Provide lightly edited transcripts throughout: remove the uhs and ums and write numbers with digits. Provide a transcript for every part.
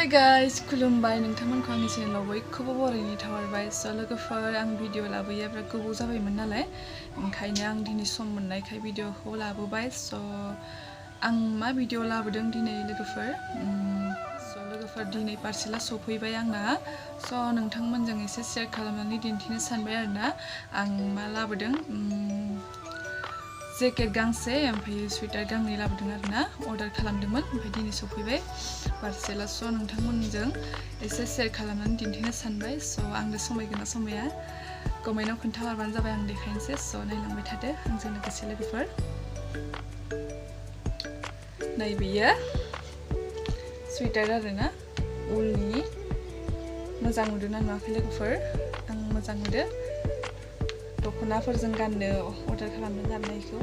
Hi guys, खुलुमबाय नोंथांमोनखौ आंनि चेनेलाव बयखौबो बरायनो थाहरबाय। लोगोफोर आं भिडिअ लाबोयो बिराद गोबाव जाबायमोन नालाय ओंखायनो आं दिनै सम मोननायखाय भिडिअखौ लाबोबाय। आं मा भिडिअ लाबोदों दिनै लोगोफोर दिनै पार्सेला सफैबाय आंना। नोंथांमोनजों एसे शेयार खालामनानै दिन्थिनो सानबाय आरोना आं मा लाबोदों। जेकेट गांसे ओमफ्राय स्वेटार गांनै लाबोदों आरोना अर्डार खालामदोंमोन ओमफ्राय दिनै सफैबाय पार्सेला। नोंथांमोनजों एसे शेयार खालामनानै दिन्थिनो सानबाय। आंनो समायगोन ना समाया कमेन्टआव खोन्थाहरबानो जाबाय, आं देखायनोसै। नायलांबाय थादो आंजों लोगोसे लोगोफोर। नै बेयो स्वेटार आरोना उलनि। मोजां नुदोंना नुवाखै लोगोफोर? आं मोजां नुदों। दख'नाफोरजों गाननो अर्डार खालामदों आरोना बेखौ।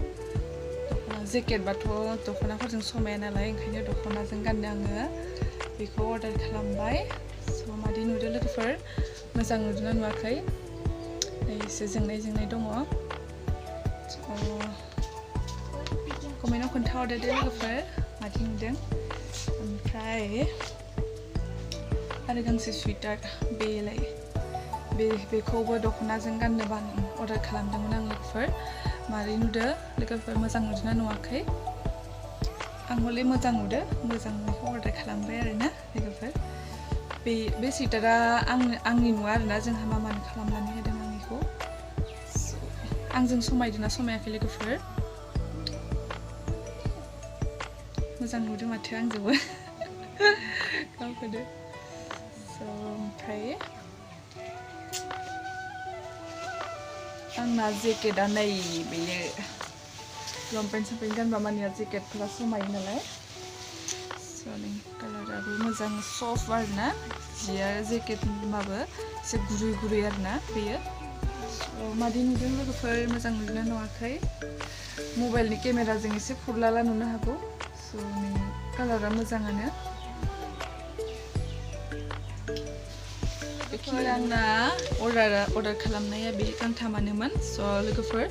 जेकेटबाथ' दख'नाफोरजों समाया नालाय ओंखायनो दख'नाजों गाननो आङो बेखौ अर्डार खालामबाय। मादि नुदों लोगोफोर? मोजां नुदोंना नुवाखै? एसे जोंनाय दङ। कमेन्टआव खोन्थाहरदो दे लोगोफोर मादि नुदों। ओमफ्राय आरो गांसे स्वेटार बेखौबो दख'नाजों गाननो अर्डार खालामदोंमोन आं लोगोफोर। मारै नुदों लोगोफोर? मोजां नुदोंना नुवाखै? आं हले मोजां नुदों, मोजां नुनायखौ अर्डार खालामबाय आरोना लोगोफोर। बे स्वेटारा आंनि नङा आरोना, जोंहा मामानो खालामनानै होदों आं बेखौ। आंजों समायदोंना समायाखै लोगोफोर? मोजां नुदों माथो आंजोंबो गावखौनो। ओमफ्राय आंना जेकेटआ नै बेयो। लंपेन्ट गानबा मानिया जेकेटफोरा समायो नालाय। नै कालाराबो मोजां सफ्ट आरोना जिया। जेकेटबाबो एसे गुरै आरोना बेयो। मादि नुदों लोगोफोर? मोजां नुदोंना नुवाखै? मबाइलनि केमेराजों एसे फुरलाला नुनो हागौ। नै कालारा मोजाङानो। आंना अर्डार खालामनाया बे गांथामानोमोन। लोगोफोर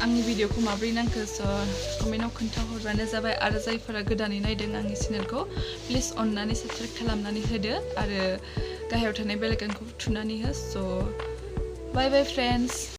आंनि भिडिअखौ माब्रै नांखो कमेन्टआव खोन्थाहरबानो जाबाय। आरो जायफोरा गोदानै नायदों आंनि चेनेलखौ प्लिज अननानै साबस्क्राइब खालामनानै होदो आरो गाहायाव थानाय बेल आइकनखौ थुनानै हो। बाय बाय फ्रेन्ड्स।